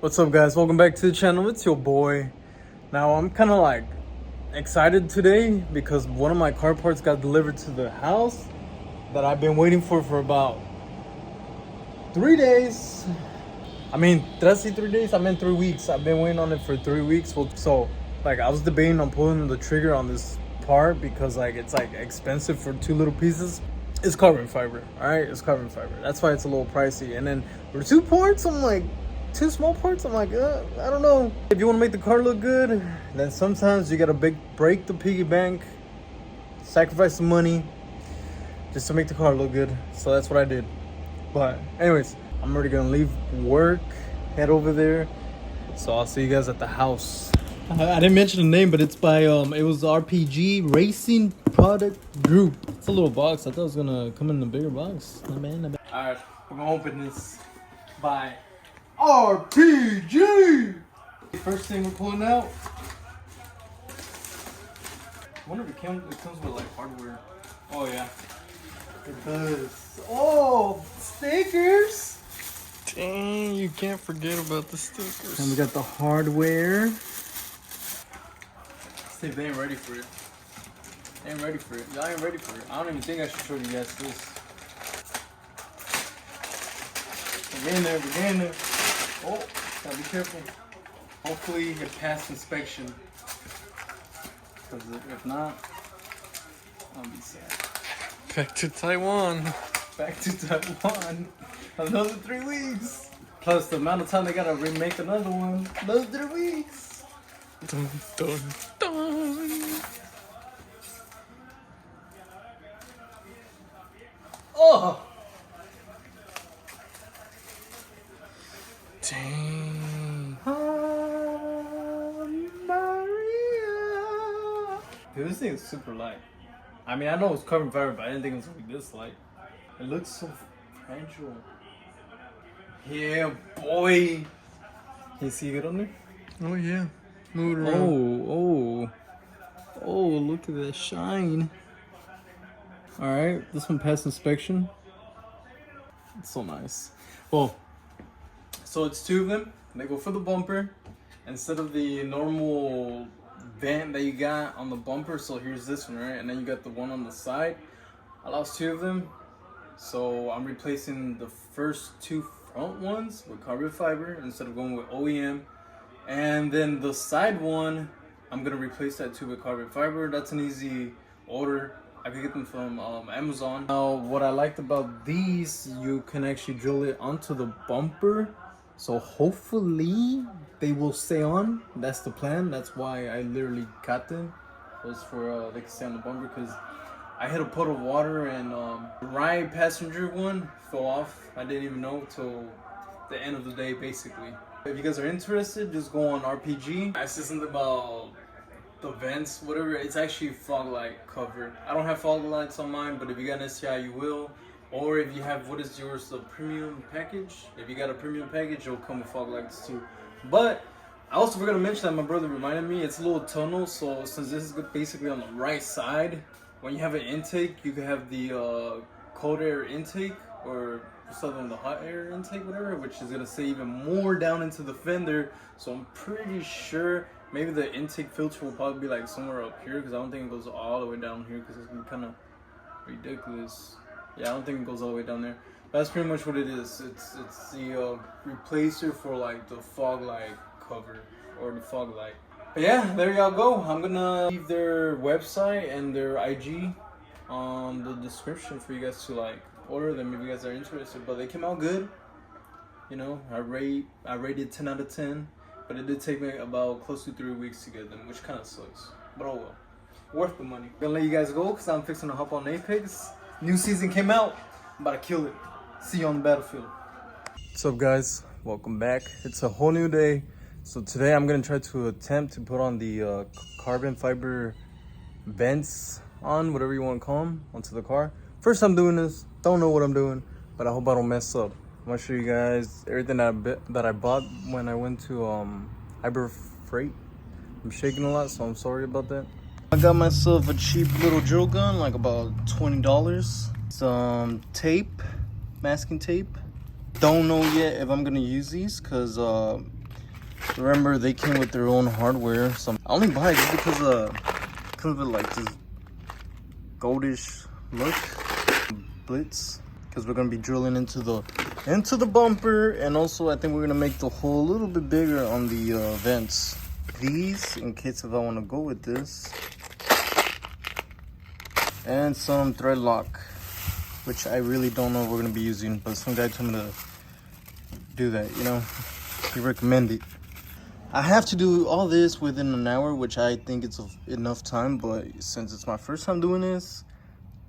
What's up, guys? Welcome back to the channel. It's your boy. Now I'm kind of like excited today because one of my car parts got delivered to the house that I've been waiting for about 3 days. I mean, did I say 3 days? I meant 3 weeks. I've been waiting on it for 3 weeks. Well, so like I was debating on pulling the trigger on this part because like it's like expensive for 2 little pieces. It's carbon fiber, all right? It's carbon fiber. That's why it's a little pricey. And then for 2 parts, I'm like, 2 small parts, I'm like, I don't know. If you want to make the car look good, then sometimes you gotta break the piggy bank, sacrifice some money just to make the car look good. So that's what I did. But anyways, I'm already gonna leave work, head over there. So I'll see you guys at the house. I didn't mention the name, but it's by it was RPG Racing Product Group. It's a little box. I thought it was gonna come in a bigger box. All right, we're gonna open this by RPG. First thing we're pulling out. I wonder if it comes with like hardware. Oh yeah, it does. Oh, stickers. Dang, you can't forget about the stickers. And we got the hardware. See if they ain't ready for it. They ain't ready for it. Y'all ain't ready for it. I don't even think I should show you guys this. We're getting there. We're getting there. Oh, gotta be careful. Hopefully it passed inspection. Because if not, I'll be sad. Back to Taiwan. Back to Taiwan. Another 3 weeks. Plus the amount of time they gotta remake another one. Another 3 weeks. Dun, dun, dun. Oh! Dang. Maria. Dude, this thing is super light. I mean, I know it's carbon fiber, but I didn't think it was gonna be this light. It looks so fragile. Yeah, boy. Can you see it on there? Oh yeah. Move it around. Oh, look at that shine. All right, this one passed inspection. It's so nice. Well, so it's 2 of them. They go for the bumper instead of the normal vent that you got on the bumper. So here's this one, right? And then you got the one on the side. I lost 2 of them. So I'm replacing the first 2 front ones with carbon fiber instead of going with OEM. And then the side one, I'm gonna replace that too with carbon fiber. That's an easy order. I could get them from Amazon. Now, what I liked about these, you can actually drill it onto the bumper. So hopefully they will stay on. That's the plan. That's why I literally got them. Was for they can stay on the bumper because I hit a puddle of water and the right passenger one fell off. I didn't even know till the end of the day, basically. If you guys are interested, just go on RPG. I said something about the vents, whatever. It's actually fog light covered. I don't have fog lights on mine, but if you got an STI, you will. Or if you have, what is yours, the premium package? If you got a premium package, it'll come with fog lights too. But I also forgot to mention that my brother reminded me, it's a little tunnel. So since this is basically on the right side, when you have an intake, you can have the cold air intake or something, the hot air intake, whatever, which is gonna stay even more down into the fender. So I'm pretty sure maybe the intake filter will probably be like somewhere up here because I don't think it goes all the way down here because it's gonna be kind of ridiculous. Yeah, I don't think it goes all the way down there. But that's pretty much what it is. It's the replacer for like the fog light cover or the fog light. But yeah, there y'all go. I'm gonna leave their website and their IG on the description for you guys to like order them if you guys are interested. But they came out good. You know, I rated 10 out of 10. But it did take me about close to 3 weeks to get them, which kind of sucks. But oh well. Worth the money. Gonna let you guys go because I'm fixing to hop on Apex. New season came out. I'm about to kill it. See you on the battlefield. What's up, guys? Welcome back. It's a whole new day. So today I'm gonna try to attempt to put on the carbon fiber vents on, whatever you want to call them, onto the car. First time doing this. Don't know what I'm doing, but I hope I don't mess up. I'm gonna show you guys everything that I bought when I went to Harbor Freight. I'm shaking a lot, so I'm sorry about that. I got myself a cheap little drill gun, like about $20. Some tape, masking tape. Don't know yet if I'm gonna use these, cause Remember, they came with their own hardware. So I only buy it just because of like this goldish look, blitz. Because we're gonna be drilling into the bumper, and also I think we're gonna make the hole a little bit bigger on the vents. These, in case if I want to go with this, and some thread lock, which I really don't know if we're gonna be using, but some guy told me to do that. You know, he recommended. I have to do all this within an hour, which I think it's enough time. But since it's my first time doing this,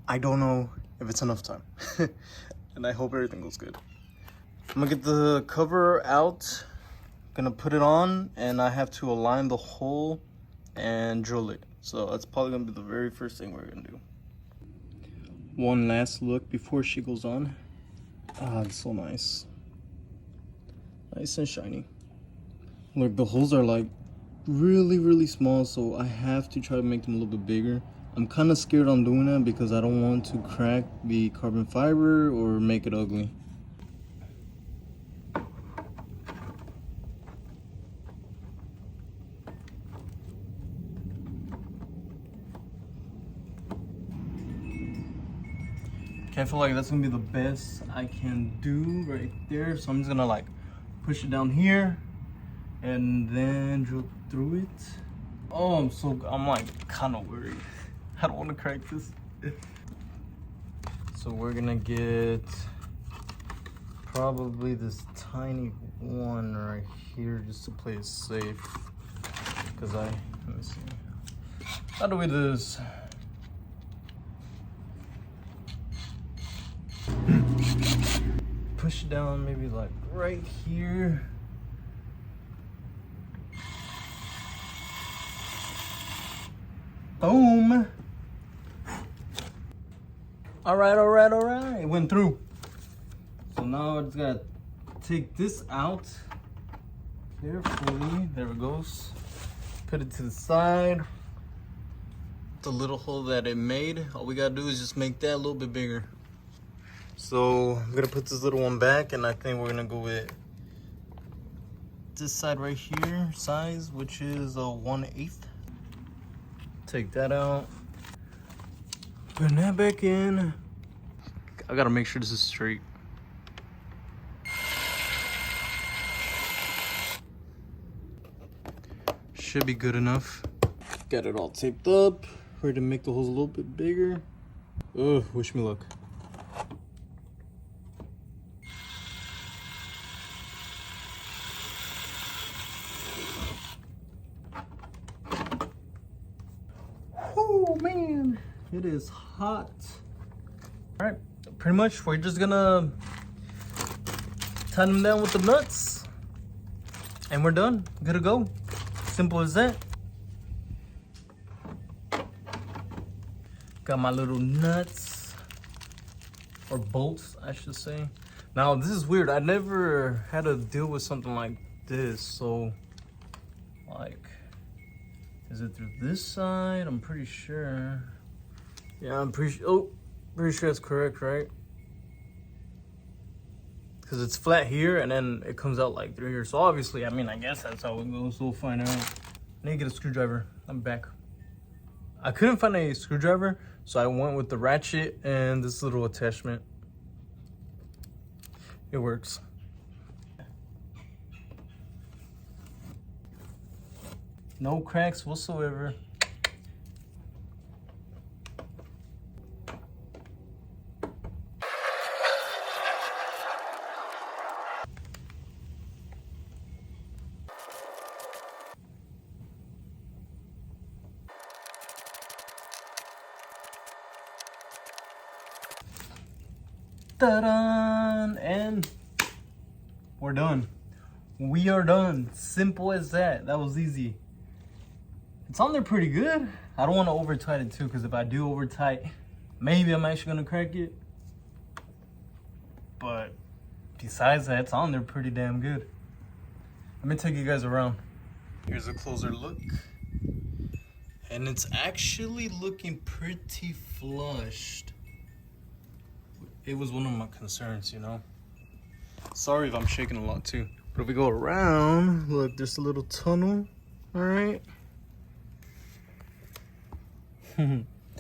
I don't know if it's enough time. And I hope everything goes good. I'm gonna get the cover out, gonna put it on, and I have to align the hole and drill it. So that's probably gonna be the very first thing we're gonna do. One last look before she goes on. Ah, it's so nice. Nice and shiny. Look, the holes are like really small, so I have to try to make them a little bit bigger. I'm kind of scared on doing that because I don't want to crack the carbon fiber or make it ugly. Okay, I feel like that's gonna be the best I can do right there. So I'm just gonna like push it down here and then drill through it. Oh, I'm like kind of worried. I don't want to crack this. So we're gonna get probably this tiny one right here just to play it safe. Cause let me see. How do we do this? Push it down maybe like right here. Boom. All right. It went through. So now I just gotta take this out carefully. There it goes. Put it to the side. The little hole that it made, all we gotta do is just make that a little bit bigger. So I'm gonna put this little one back, and I think we're gonna go with this side right here, size, which is a 1/8. Take that out. Put that back in. I gotta make sure this is straight. Should be good enough. Got it all taped up. Ready to make the holes a little bit bigger. Ugh, wish me luck. Oh man, it is hot. All right, pretty much we're just gonna tighten them down with the nuts and we're done, good to go. Simple as that. Got my little nuts, or bolts I should say. Now this is weird, I never had to deal with something like this. So like, is it through this side? I'm pretty sure. Yeah, I'm pretty sure that's correct, right? Because it's flat here and then it comes out like through here. So obviously, I mean, I guess that's how it goes. We'll find out. I need to get a screwdriver. I'm back. I couldn't find a screwdriver, so I went with the ratchet and this little attachment. It works. No cracks whatsoever. Ta-da! And we're done. We are done. Simple as that. That was easy. It's on there pretty good. I don't want to over tight it too, because if I do over tight, maybe I'm actually gonna crack it. But besides that, it's on there pretty damn good. Let me take you guys around. Here's a closer look. And it's actually looking pretty flushed. It was one of my concerns, you know. Sorry if I'm shaking a lot too. But But if we go around, look, there's a little tunnel. All right.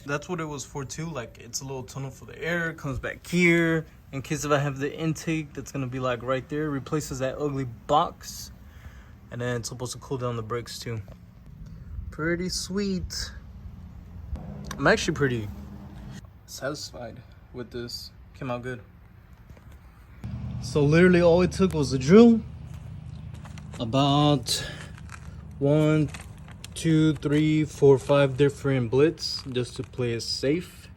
That's what it was for too. Like, it's a little tunnel for the air. It comes back here in case if I have the intake that's gonna be like right there. Replaces that ugly box, and then it's supposed to cool down the brakes too. Pretty sweet. I'm actually pretty satisfied with this. Came out good. So literally all it took was a drill. About 1, 2, 3, 4, 5 different blitz just to play it safe.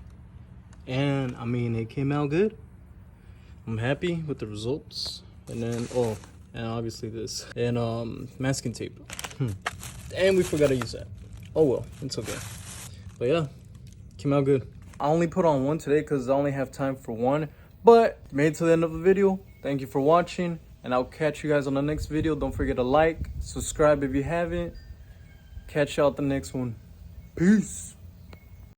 And I mean, it came out good. I'm happy with the results. And then, oh, and obviously this. And masking tape. And we forgot to use that. Oh well, it's okay. But yeah, came out good. I only put on one today because I only have time for one. But made it to the end of the video. Thank you for watching. And I'll catch you guys on the next video. Don't forget to like, subscribe if you haven't. Catch you out the next one. Peace.